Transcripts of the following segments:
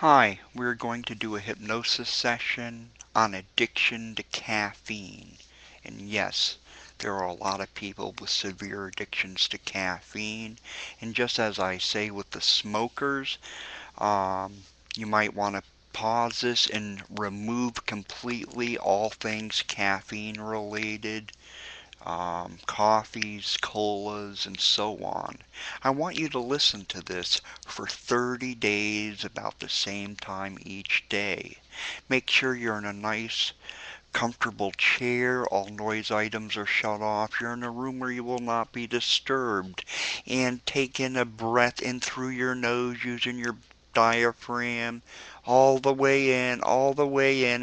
Hi, we're going to do a hypnosis session on addiction to caffeine. And yes, there are a lot of people with severe addictions to caffeine. And just as I say with the smokers, you might want to pause this and remove completely all things caffeine related. Coffees, colas, and so on. I want you to listen to this for 30 days about the same time each day. Make sure you're in a nice, comfortable chair. All noise items are shut off. You're in a room where you will not be disturbed. And take in a breath in through your nose using your diaphragm all the way in,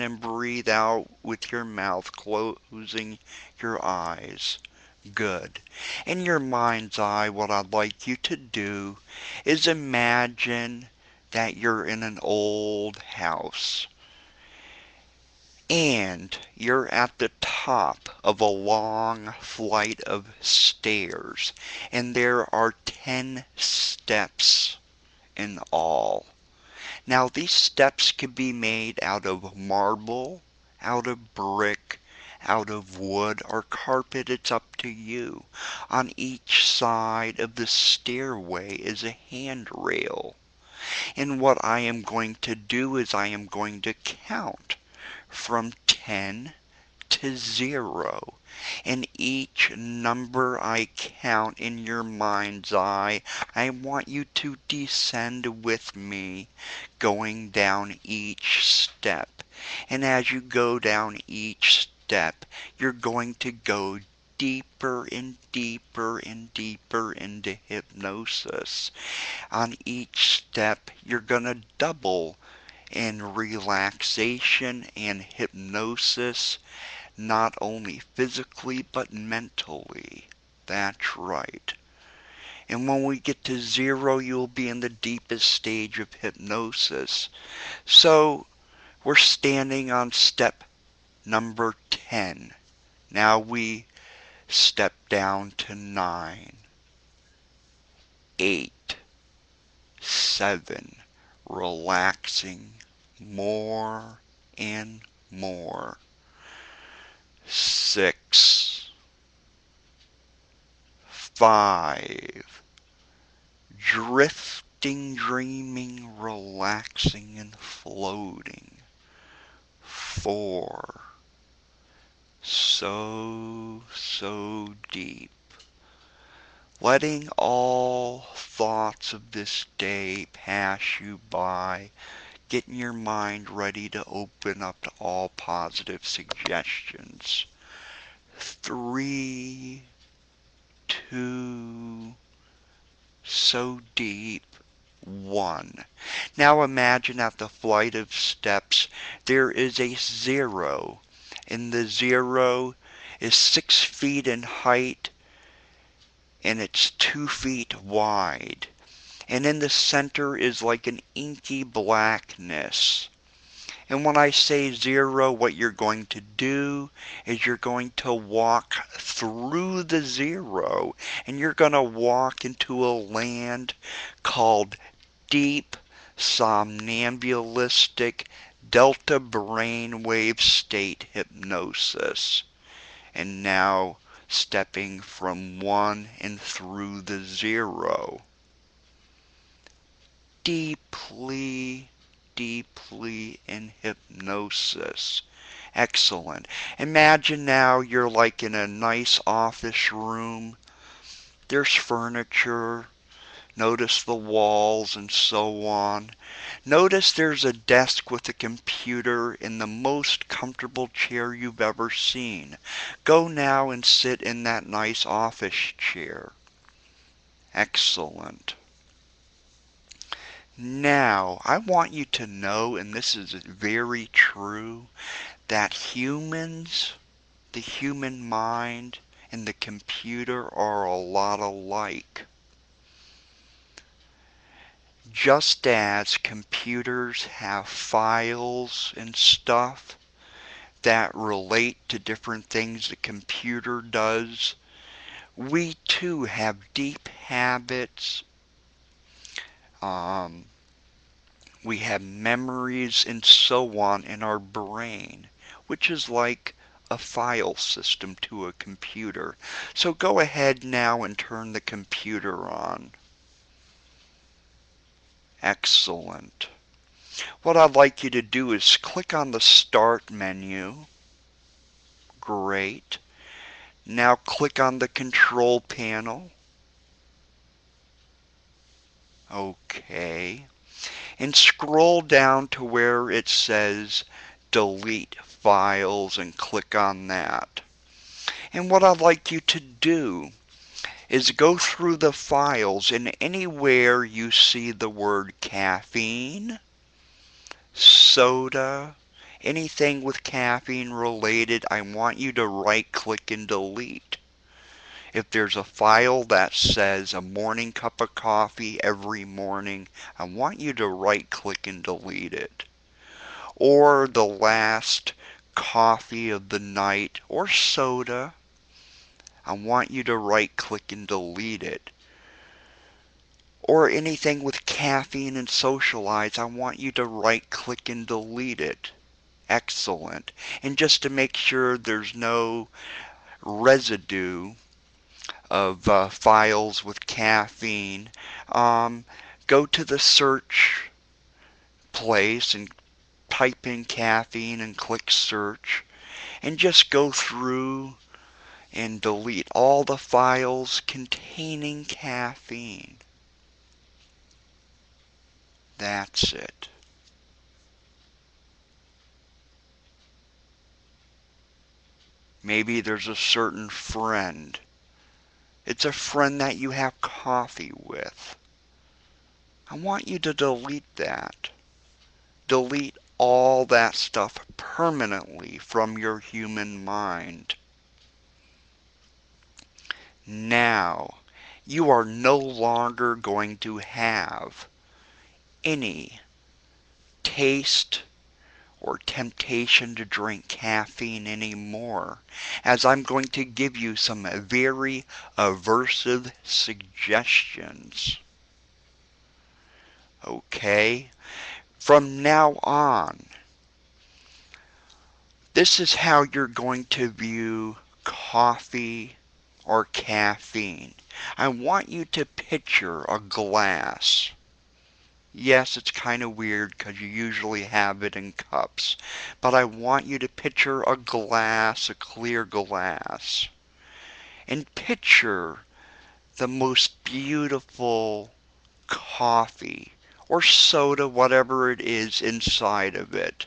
and breathe out with your mouth, closing your eyes. Good. In your mind's eye, what I'd like you to do is imagine that you're in an old house and you're at the top of a long flight of stairs, and there are 10 steps in all. Now, these steps can be made out of marble, out of brick, out of wood, or carpet. It's up to you. On each side of the stairway is a handrail. And what I am going to do is I am going to count from 10 to 0. And each number I count in your mind's eye, I want you to descend with me, going down each step. And as you go down each step, you're going to go deeper and deeper and deeper into hypnosis. On each step, you're going to double in relaxation and hypnosis, not only physically but mentally. That's right. And when we get to 0, you'll be in the deepest stage of hypnosis. So we're standing on step number 10. Now we step down to 9, 8, 7, relaxing more and more. 6, 5, drifting, dreaming, relaxing, and floating. 4, so deep. Letting all thoughts of this day pass you by, getting your mind ready to open up to all positive suggestions. 3, 2, so deep. 1. Now imagine at the flight of steps there is a 0, and the 0 is 6 feet in height and it's 2 feet wide. And in the center is like an inky blackness. And when I say 0, what you're going to do is you're going to walk through the 0, and you're going to walk into a land called deep, somnambulistic, delta brainwave state hypnosis. And now stepping from 1 and through the 0. Deeply in hypnosis. Excellent. Imagine now you're like in a nice office room. There's furniture. Notice the walls and so on. Notice there's a desk with a computer in the most comfortable chair you've ever seen. Go now and sit in that nice office chair. Excellent. Now, I want you to know, and this is very true, that humans, the human mind, and the computer are a lot alike. Just as computers have files and stuff that relate to different things the computer does, we too have deep habits, We have memories and so on in our brain, which is like a file system to a computer. So go ahead now and turn the computer on. Excellent. What I'd like you to do is click on the Start menu. Great. Now click on the Control panel. Okay. And scroll down to where it says Delete Files and click on that. And what I'd like you to do is go through the files, and anywhere you see the word caffeine, soda, anything with caffeine related, I want you to right click and delete. If there's a file that says a morning cup of coffee every morning, I want you to right click and delete it. Or the last coffee of the night or soda, I want you to right click and delete it. Or anything with caffeine and socialize, I want you to right click and delete it. Excellent. And just to make sure there's no residue of files with caffeine, go to the search place and type in caffeine and click search, and just go through and delete all the files containing caffeine. That's it. Maybe there's a certain friend. It's a friend that you have coffee with. I want you to delete that. Delete all that stuff permanently from your human mind. Now, you are no longer going to have any taste or temptation to drink caffeine anymore, as I'm going to give you some very aversive suggestions. Okay? From now on, this is how you're going to view coffee or caffeine. I want you to picture a glass. Yes, it's kind of weird because you usually have it in cups, but I want you to picture a glass, a clear glass, and picture the most beautiful coffee or soda, whatever it is, inside of it.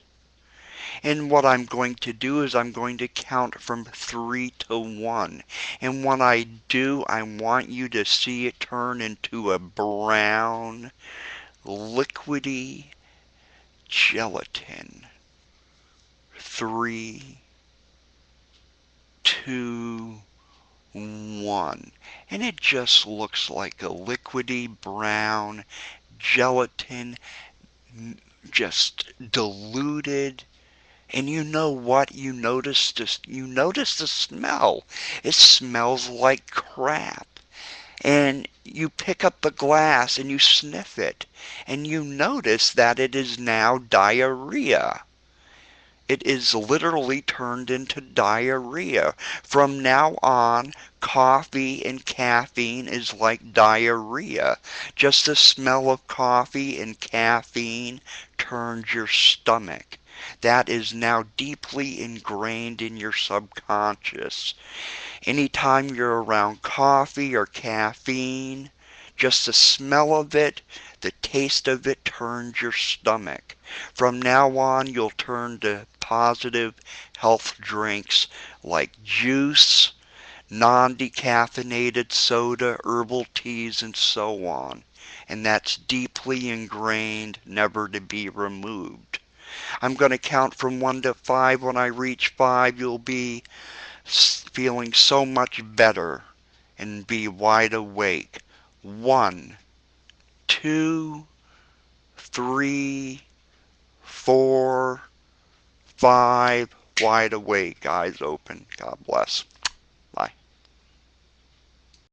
And what I'm going to do is I'm going to count from 3 to 1. And when I do, I want you to see it turn into a brown, liquidy gelatin. 3, 2, 1. And it just looks like a liquidy brown gelatin, just diluted. And you know what? You notice the smell. It smells like crap. And you pick up the glass and you sniff it, and you notice that it is now diarrhea. It is literally turned into diarrhea. From now on, coffee and caffeine is like diarrhea. Just the smell of coffee and caffeine turns your stomach. That is now deeply ingrained in your subconscious. Anytime you're around coffee or caffeine, just the smell of it, the taste of it turns your stomach. From now on, you'll turn to positive health drinks like juice, non-decaffeinated soda, herbal teas, and so on. And that's deeply ingrained, never to be removed. I'm going to count from 1 to 5. When I reach 5, you'll be feeling so much better and be wide awake. 1, 2, 3, 4, 5, wide awake, eyes open. God bless.